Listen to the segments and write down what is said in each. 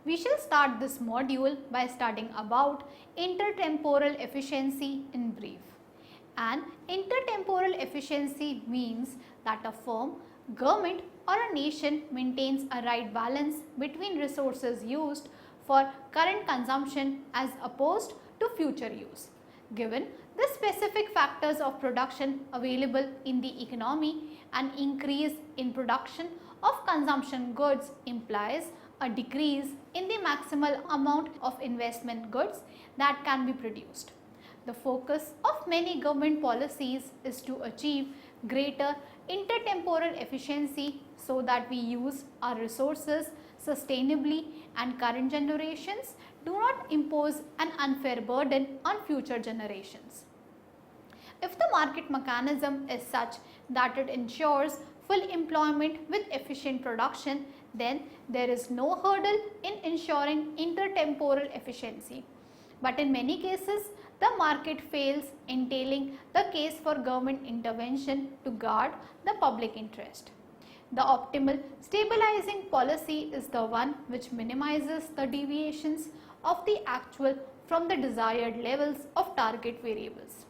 We shall start this module by studying about intertemporal efficiency in brief. An intertemporal efficiency means that a firm, government or a nation maintains a right balance between resources used for current consumption as opposed to future use. Given the specific factors of production available in the economy, an increase in production of consumption goods implies a decrease in the maximal amount of investment goods that can be produced. The focus of many government policies is to achieve greater intertemporal efficiency so that we use our resources sustainably and current generations do not impose an unfair burden on future generations. If the market mechanism is such that it ensures full employment with efficient production, then there is no hurdle in ensuring intertemporal efficiency. But in many cases, the market fails, entailing the case for government intervention to guard the public interest. The optimal stabilizing policy is the one which minimizes the deviations of the actual from the desired levels of target variables.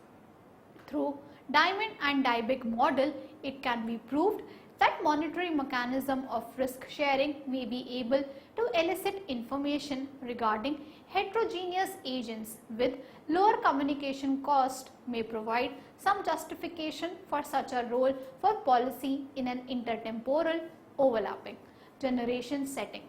Through Diamond and Dybek model, it can be proved that monetary mechanism of risk sharing may be able to elicit information regarding heterogeneous agents with lower communication cost may provide some justification for such a role for policy in an intertemporal overlapping generation setting.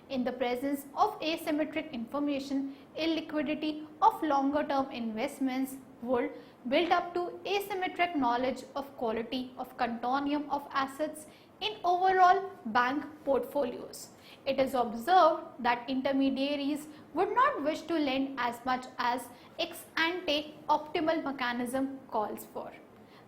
In the presence of asymmetric information, illiquidity of longer term investments would build up to asymmetric knowledge of quality of continuum of assets in overall bank portfolios. It is observed that intermediaries would not wish to lend as much as ex ante optimal mechanism calls for.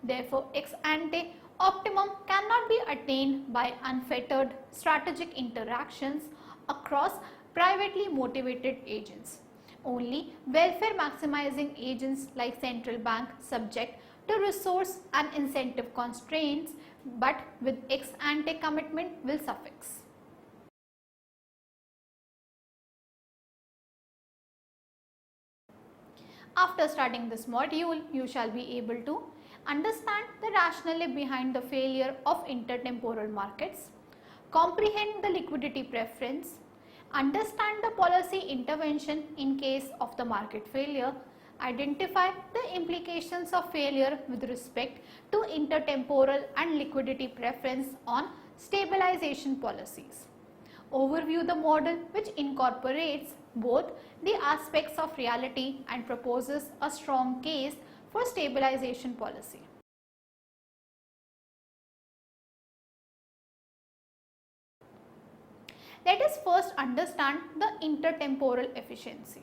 Therefore, ex ante optimum cannot be attained by unfettered strategic interactions across privately motivated agents. Only welfare maximizing agents like central bank subject to resource and incentive constraints but with ex ante commitment will suffice. After studying this module, you shall be able to understand the rationale behind the failure of intertemporal markets, comprehend the liquidity preference, understand the policy intervention in case of the market failure, identify the implications of failure with respect to intertemporal and liquidity preference on stabilization policies. Overview the model which incorporates both the aspects of reality and proposes a strong case for stabilization policy. Let us first understand the intertemporal efficiency.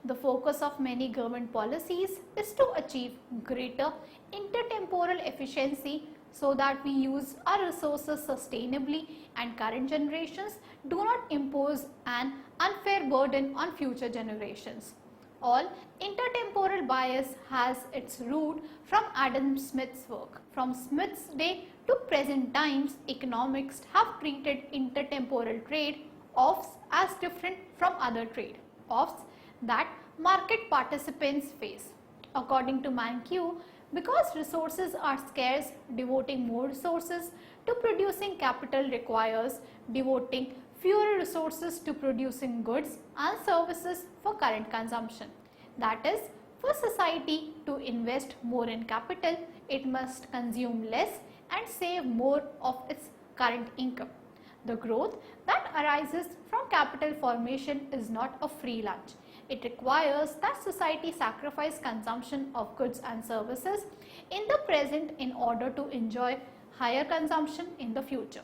The focus of many government policies is to achieve greater intertemporal efficiency so that we use our resources sustainably and current generations do not impose an unfair burden on future generations. All intertemporal bias has its root from Adam Smith's work. From Smith's day to present times, economists have treated intertemporal trade-offs as different from other trade-offs that market participants face. According to Mankiw, because resources are scarce, devoting more resources to producing capital requires devoting fewer resources to producing goods and services for current consumption. That is, for society to invest more in capital, it must consume less and save more of its current income. The growth that arises from capital formation is not a free lunch. It requires that society sacrifice consumption of goods and services in the present in order to enjoy higher consumption in the future.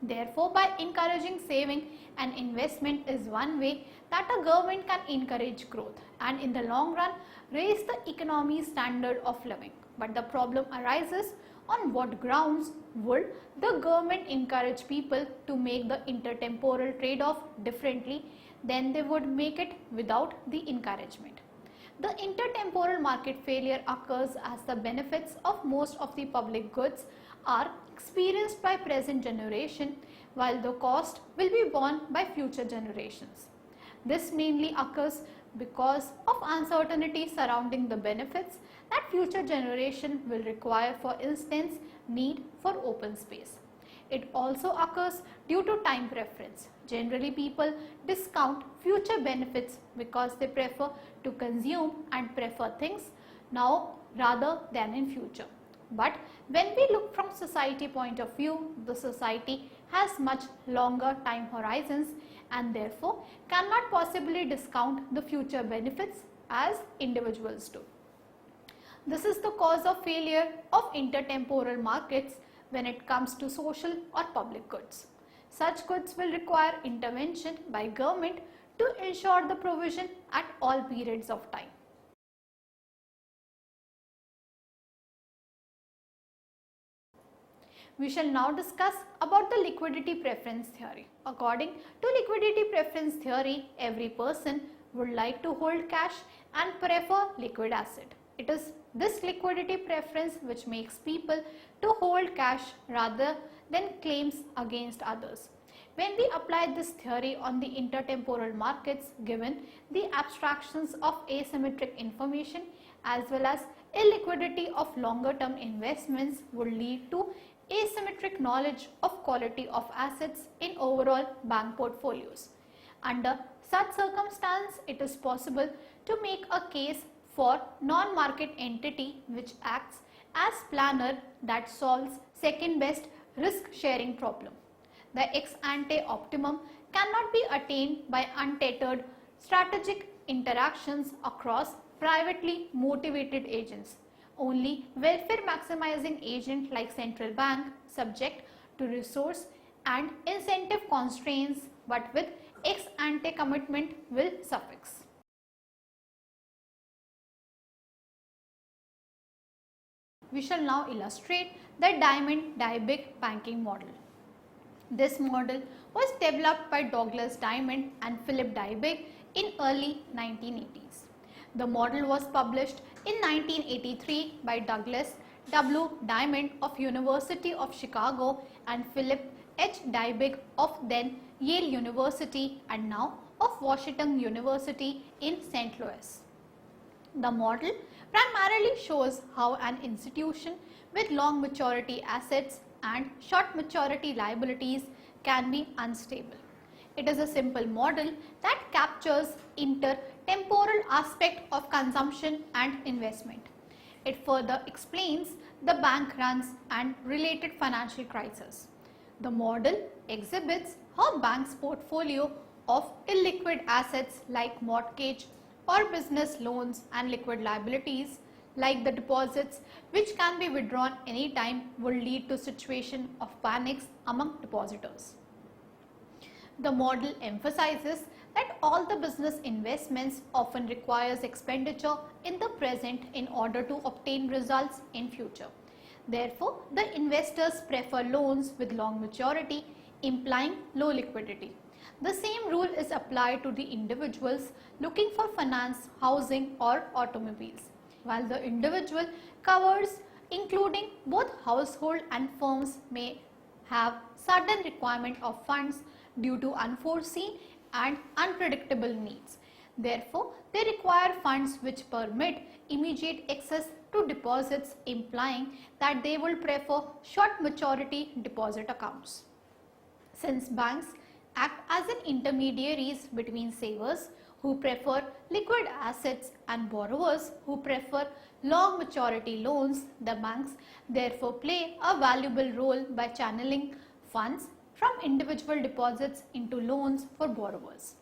Therefore, by encouraging saving and investment is one way that a government can encourage growth and in the long run raise the economy's standard of living. But the problem arises, on what grounds would the government encourage people to make the intertemporal trade-off differently than they would make it without the encouragement? The intertemporal market failure occurs as the benefits of most of the public goods are experienced by present generation while the cost will be borne by future generations. This mainly occurs because of uncertainty surrounding the benefits that future generation will require, for instance, need for open space. It also occurs due to time preference. Generally, people discount future benefits because they prefer to consume and prefer things now rather than in future. But when we look from society point of view, the society has much longer time horizons and therefore cannot possibly discount the future benefits as individuals do. This is the cause of failure of intertemporal markets when it comes to social or public goods. Such goods will require intervention by government to ensure the provision at all periods of time. We shall now discuss about the liquidity preference theory. According to liquidity preference theory, every person would like to hold cash and prefer liquid asset. It is this liquidity preference which makes people to hold cash rather than claims against others. When we apply this theory on the intertemporal markets, given the abstractions of asymmetric information as well as illiquidity of longer term investments would lead to asymmetric knowledge of quality of assets in overall bank portfolios. Under such circumstance, it is possible to make a case for non-market entity which acts as planner that solves second best risk sharing problem. The ex ante optimum cannot be attained by untethered strategic interactions across privately motivated agents. Only welfare maximizing agent like central bank subject to resource and incentive constraints but with ex ante commitment will suffice. We shall now illustrate the Diamond-Dybig banking model. This model was developed by Douglas Diamond and Philip Dybig in early 1980s. The model was published in 1983 by Douglas W. Diamond of University of Chicago and Philip H. Dybig of then Yale University and now of Washington University in St. Louis. The model primarily shows how an institution with long maturity assets and short maturity liabilities can be unstable. It is a simple model that captures inter-temporal aspect of consumption and investment. It further explains the bank runs and related financial crises. The model exhibits how banks' portfolio of illiquid assets like mortgage or business loans and liquid liabilities like the deposits which can be withdrawn anytime will lead to situation of panics among depositors. The model emphasizes that all the business investments often requires expenditure in the present in order to obtain results in future. Therefore, the investors prefer loans with long maturity, implying low liquidity. The same rule is applied to the individuals looking for finance, housing or automobiles. While the individual covers including both household and firms may have sudden requirement of funds due to unforeseen and unpredictable needs. Therefore, they require funds which permit immediate access to deposits, implying that they will prefer short maturity deposit accounts. Since banks act as an intermediaries between savers who prefer liquid assets and borrowers who prefer long maturity loans, the banks therefore play a valuable role by channeling funds from individual deposits into loans for borrowers.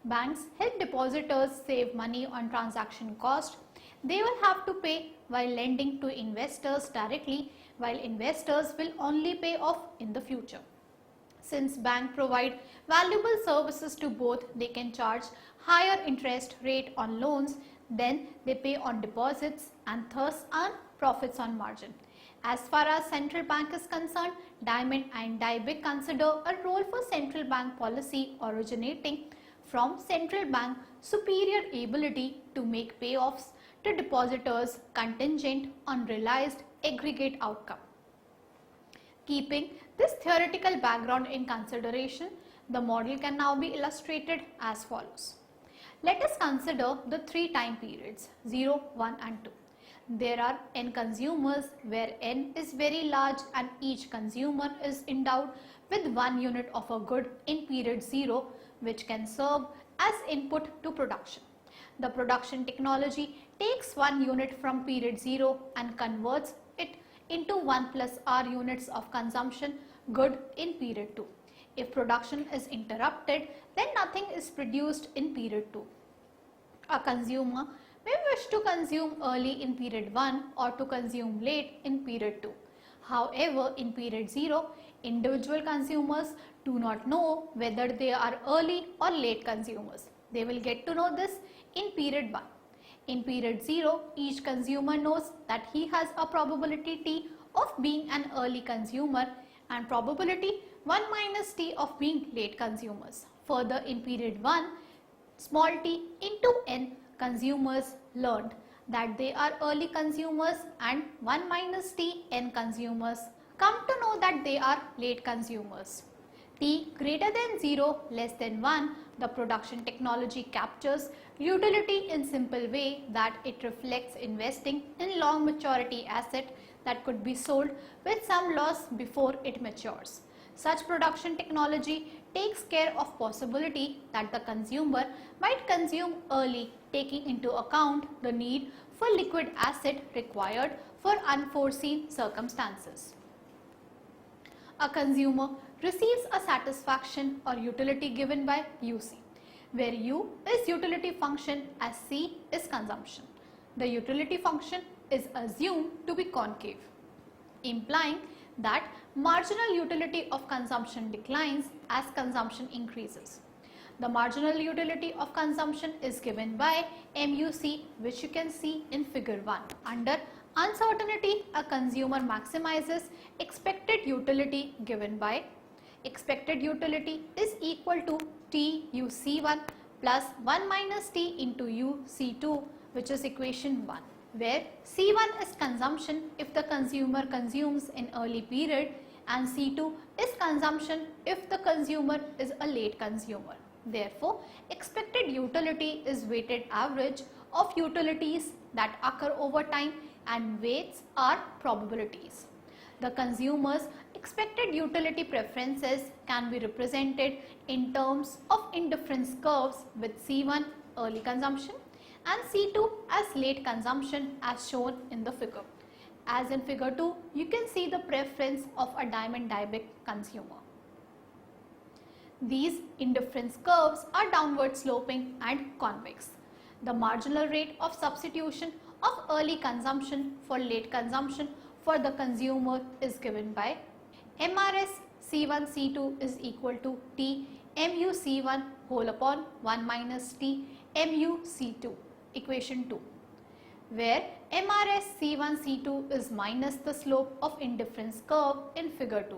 Banks help depositors save money on transaction cost they will have to pay while lending to investors directly, while investors will only pay off in the future. Since banks provide valuable services to both, they can charge higher interest rate on loans than they pay on deposits and thus earn profits on margin. As far as central bank is concerned, Diamond and Dybig consider a role for central bank policy originating from central bank superior ability to make payoffs to depositors contingent on realized aggregate outcome. Keeping this theoretical background in consideration, the model can now be illustrated as follows. Let us consider the three time periods 0, 1 and 2. There are n consumers where n is very large and each consumer is endowed with 1 unit of a good in period 0 which can serve as input to production. The production technology takes 1 unit from period 0 and converts it into 1 plus r units of consumption good in period 2. If production is interrupted, then nothing is produced in period 2. A consumer may wish to consume early in period 1 or to consume late in period 2. However, in period 0, individual consumers do not know whether they are early or late consumers. They will get to know this in period 1. In period 0, each consumer knows that he has a probability T of being an early consumer and probability 1 minus T of being late consumers. Further, in period 1, small t into n consumers learned that they are early consumers and 1 minus t n consumers come to know that they are late consumers. T greater than 0 less than 1, the production technology captures utility in simple way that it reflects investing in long maturity asset that could be sold with some loss before it matures. Such production technology takes care of possibility that the consumer might consume early, taking into account the need for liquid asset required for unforeseen circumstances. A consumer receives a satisfaction or utility given by UC, where U is utility function as C is consumption. The utility function is assumed to be concave, implying that marginal utility of consumption declines as consumption increases. The marginal utility of consumption is given by MUC, which you can see in figure 1. Under uncertainty, a consumer maximizes expected utility given by expected utility is equal to T UC1 plus 1 minus T into UC2, which is equation 1, where C1 is consumption if the consumer consumes in early period and C2 is consumption if the consumer is a late consumer. Therefore, expected utility is weighted average of utilities that occur over time and weights are probabilities. The consumer's expected utility preferences can be represented in terms of indifference curves with C1 early consumption and C2 as late consumption as shown in the figure. As in figure 2, you can see the preference of a diamond dieback consumer. These indifference curves are downward sloping and convex. The marginal rate of substitution of early consumption for late consumption for the consumer is given by MRS C1 C2 is equal to T MU C1 whole upon 1 minus T MU C2, equation 2, where MRS C1 C2 is minus the slope of indifference curve in figure 2.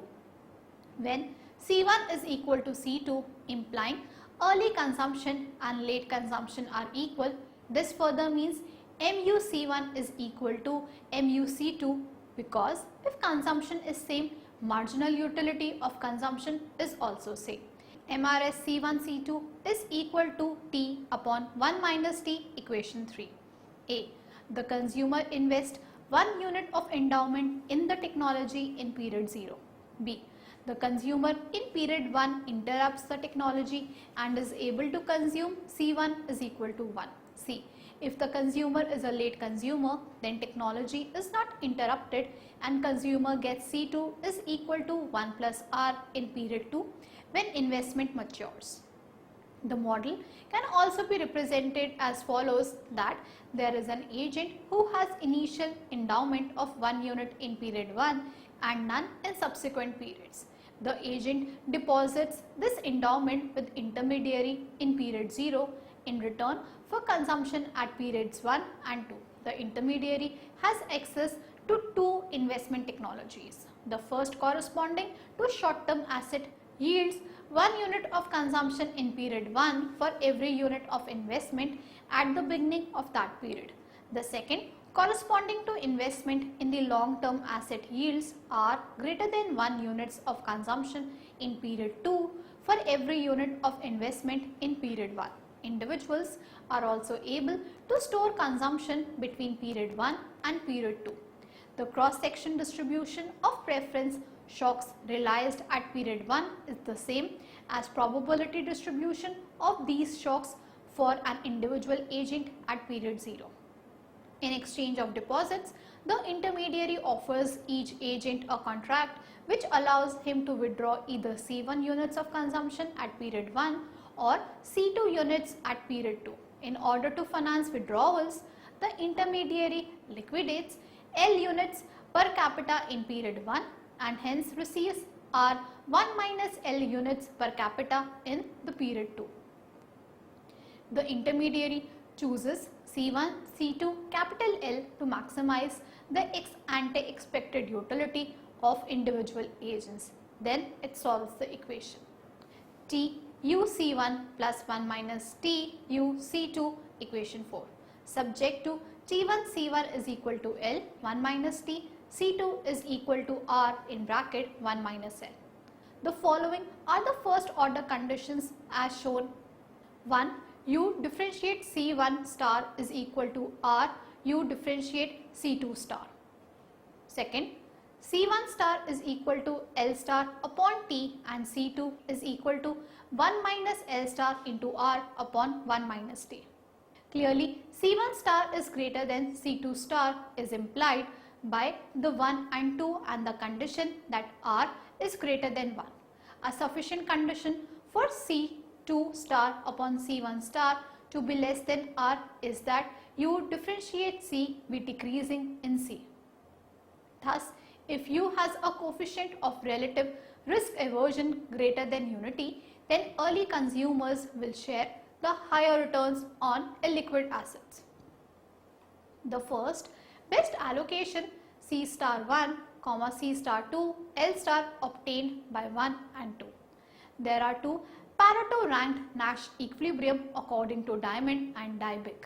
When C1 is equal to C2, implying early consumption and late consumption are equal, this further means MU C1 is equal to MU C2 because if consumption is same, marginal utility of consumption is also same. MRS C1 C2 is equal to T upon 1 minus T, equation 3. A. The consumer invests 1 unit of endowment in the technology in period 0. B. The consumer in period 1 interrupts the technology and is able to consume C1 is equal to 1. C. If the consumer is a late consumer, then technology is not interrupted and consumer gets C2 is equal to 1 plus R in period 2 when investment matures. The model can also be represented as follows, that there is an agent who has initial endowment of 1 unit in period 1 and none in subsequent periods. The agent deposits this endowment with intermediary in period 0 in return for consumption at periods 1 and 2. The intermediary has access to 2 investment technologies. The first corresponding to short-term asset yields 1 unit of consumption in period 1 for every unit of investment at the beginning of that period. The second, corresponding to investment in the long-term asset yields are greater than 1 units of consumption in period 2 for every unit of investment in period 1. Individuals are also able to store consumption between period 1 and period 2. The cross-section distribution of preference shocks realized at period 1 is the same as probability distribution of these shocks for an individual agent at period 0. In exchange of deposits, the intermediary offers each agent a contract which allows him to withdraw either C1 units of consumption at period 1 or C2 units at period 2. In order to finance withdrawals, the intermediary liquidates L units per capita in period 1 and hence receives R 1 minus L units per capita in the period 2. The intermediary chooses C1, C2, capital L to maximize the ex ante expected utility of individual agents. Then it solves the equation. T U C1 plus 1 minus T U C2 equation 4. Subject to T1 C1 is equal to L 1 minus T, C2 is equal to R in bracket 1 minus L. The following are the first order conditions as shown. 1. U differentiate C1 star is equal to R U differentiate C2 star. Second, C1 star is equal to L star upon T and C2 is equal to 1 minus L star into R upon 1 minus T. Clearly, C1 star is greater than C2 star is implied by the 1 and 2 and the condition that R is greater than 1. A sufficient condition for C2 star upon C1 star to be less than R is that U differentiate C be decreasing in C. Thus, if U has a coefficient of relative risk aversion greater than unity, then early consumers will share the higher returns on illiquid assets. The first, best allocation C star 1, C star 2, L star obtained by 1 and 2. There are two Pareto ranked Nash equilibrium according to Diamond and Dybek.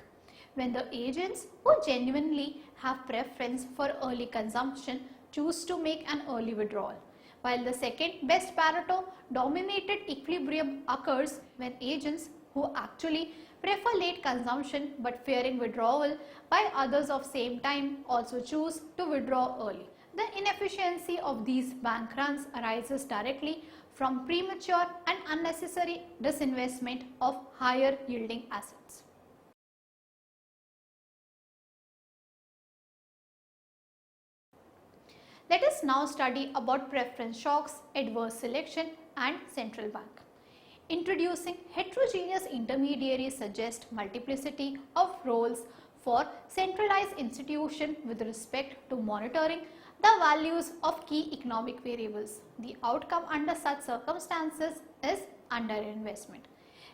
When the agents who genuinely have preference for early consumption choose to make an early withdrawal, while the second best Pareto dominated equilibrium occurs when agents who actually prefer late consumption but fearing withdrawal by others of same time also choose to withdraw early. The inefficiency of these bank runs arises directly from premature and unnecessary disinvestment of higher yielding assets. Let us now study about preference shocks, adverse selection and central bank. Introducing heterogeneous intermediaries suggests multiplicity of roles for centralized institution with respect to monitoring the values of key economic variables. The outcome under such circumstances is underinvestment.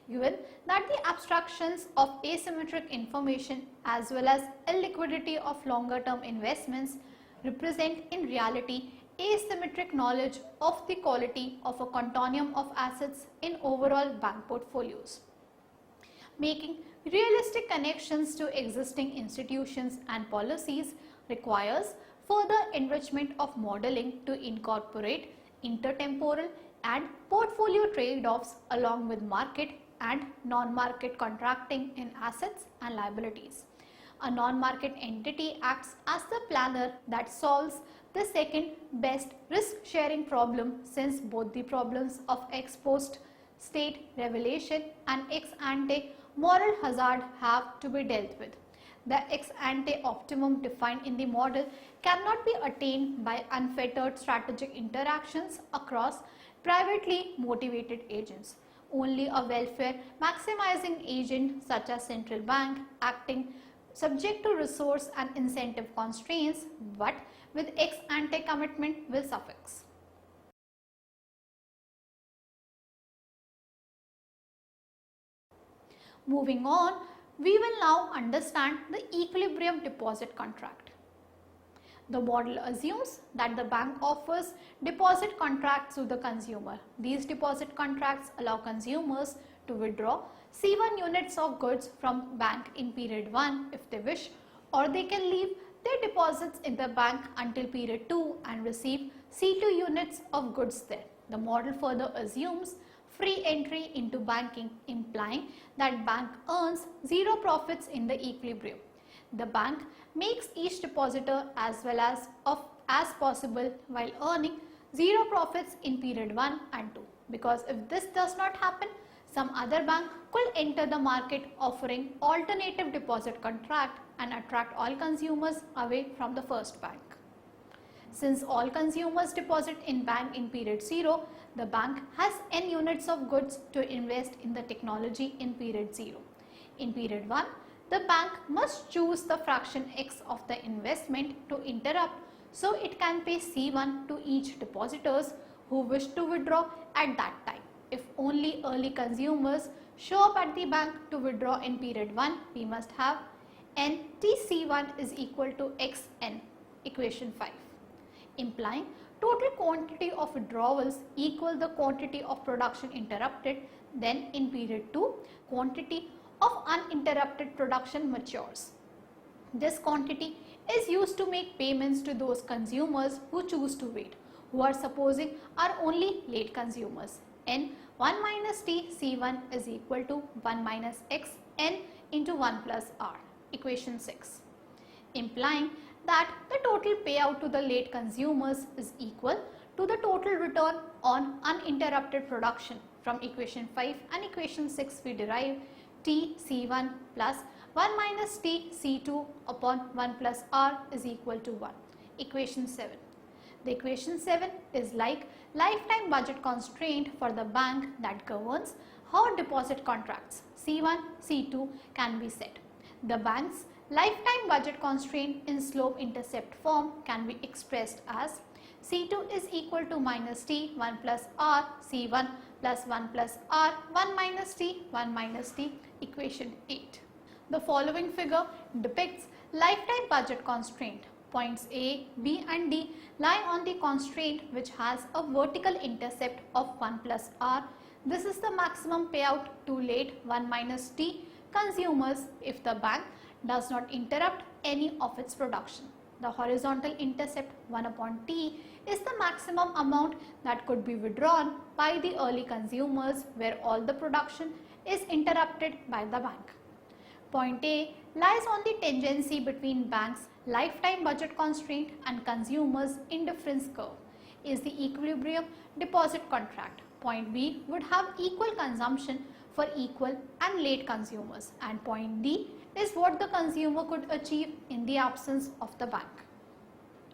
Given that the abstractions of asymmetric information as well as illiquidity of longer term investments represent in reality asymmetric knowledge of the quality of a continuum of assets in overall bank portfolios. Making realistic connections to existing institutions and policies requires further enrichment of modeling to incorporate intertemporal and portfolio trade-offs along with market and non-market contracting in assets and liabilities. A non-market entity acts as the planner that solves the second best risk sharing problem, since both the problems of ex post state revelation and ex ante moral hazard have to be dealt with. The ex ante optimum defined in the model cannot be attained by unfettered strategic interactions across privately motivated agents. Only a welfare maximizing agent such as central bank acting subject to resource and incentive constraints but with ex ante commitment will suffice. Moving on, we will now understand the equilibrium deposit contract. The model assumes that the bank offers deposit contracts to the consumer. These deposit contracts allow consumers to withdraw C1 units of goods from bank in period 1 if they wish, or they can leave their deposits in the bank until period 2 and receive C2 units of goods there. The model further assumes free entry into banking, implying that bank earns zero profits in the equilibrium. The bank makes each depositor as well as possible while earning zero profits in period 1 and 2. Because if this does not happen, some other bank could enter the market offering alternative deposit contract and attract all consumers away from the first bank. Since all consumers deposit in bank in period 0, the bank has n units of goods to invest in the technology in period 0. In period 1, the bank must choose the fraction x of the investment to interrupt so it can pay C1 to each depositors who wish to withdraw at that time. If only early consumers show up at the bank to withdraw in period 1, we must have n TC1 is equal to xn, equation 5, implying total quantity of withdrawals equal the quantity of production interrupted. Then in period 2, quantity of uninterrupted production matures. This quantity is used to make payments to those consumers who choose to wait, who are supposing are only late consumers. N 1 minus T C1 is equal to 1 minus x n into 1 plus r, equation 6, implying that the total payout to the late consumers is equal to the total return on uninterrupted production. From equation 5 and equation 6 we derive T C1 plus 1 minus T C2 upon 1 plus R is equal to 1, equation 7. The equation 7 is like lifetime budget constraint for the bank that governs how deposit contracts C1, C2 can be set. The bank's lifetime budget constraint in slope intercept form can be expressed as C2 is equal to minus T 1 plus R C1 plus 1 plus R 1 minus T 1 minus T, equation 8. The following figure depicts lifetime budget constraint. Points A, B and D lie on the constraint which has a vertical intercept of 1 plus R. This is the maximum payout to late 1 minus T consumers if the bank does not interrupt any of its production. The horizontal intercept 1 upon T is the maximum amount that could be withdrawn by the early consumers where all the production is interrupted by the bank. Point A lies on the tangency between bank's lifetime budget constraint and consumers' indifference curve is the equilibrium deposit contract. Point B would have equal consumption for equal and late consumers, and point D is what the consumer could achieve in the absence of the bank.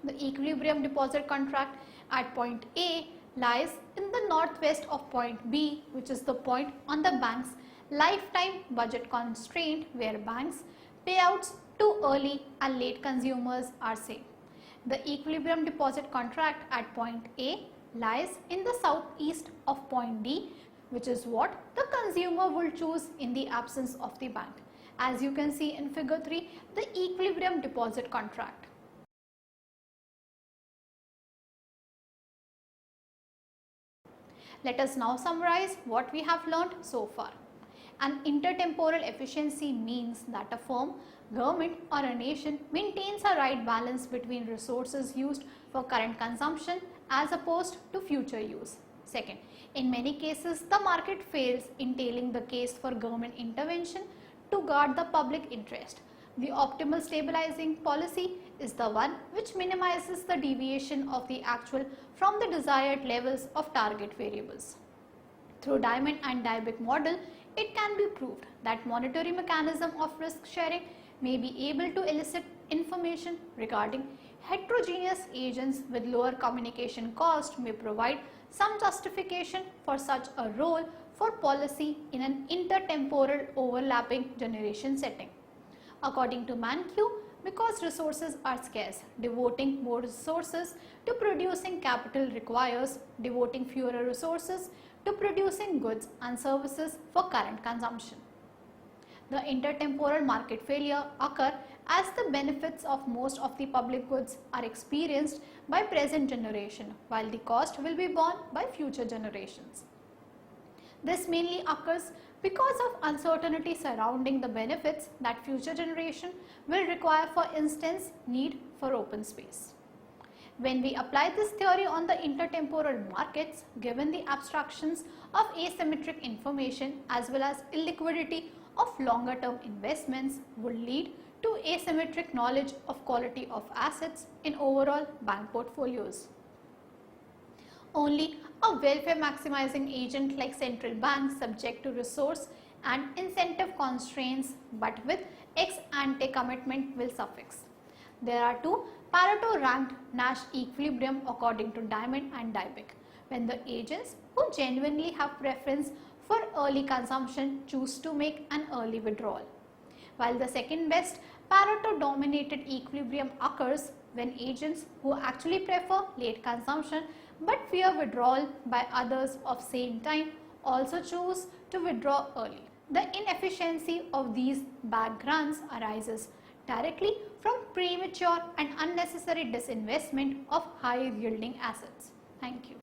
The equilibrium deposit contract at point A lies in the northwest of point B, which is the point on the bank's lifetime budget constraint where banks payouts to early and late consumers are same. The equilibrium deposit contract at point A lies in the southeast of point D, which is what the consumer will choose in the absence of the bank. As you can see in figure 3, the equilibrium deposit contract. Let us now summarize what we have learnt so far. An intertemporal efficiency means that a firm, government or a nation maintains a right balance between resources used for current consumption as opposed to future use. Second, in many cases the market fails, entailing the case for government intervention to guard the public interest. The optimal stabilizing policy is the one which minimizes the deviation of the actual from the desired levels of target variables. Through Diamond and Dybek model, it can be proved that monetary mechanism of risk sharing may be able to elicit information regarding heterogeneous agents with lower communication cost may provide some justification for such a role for policy in an intertemporal overlapping generation setting. According to Mankiw, because resources are scarce, devoting more resources to producing capital requires devoting fewer resources to producing goods and services for current consumption. The intertemporal market failure occur as the benefits of most of the public goods are experienced by present generation, while the cost will be borne by future generations. This mainly occurs because of uncertainty surrounding the benefits that future generation will require, for instance, need for open space. When we apply this theory on the intertemporal markets, given the abstractions of asymmetric information as well as illiquidity of longer term investments would lead to asymmetric knowledge of quality of assets in overall bank portfolios. Only a welfare maximizing agent like central banks subject to resource and incentive constraints but with ex ante commitment will suffice. There are two Pareto ranked Nash equilibrium according to Diamond and Dybek, when the agents who genuinely have preference for early consumption choose to make an early withdrawal, while the second best Pareto dominated equilibrium occurs when agents who actually prefer late consumption but fear withdrawal by others of same time also choose to withdraw early. The inefficiency of these bank runs arises directly from premature and unnecessary disinvestment of high yielding assets. Thank you.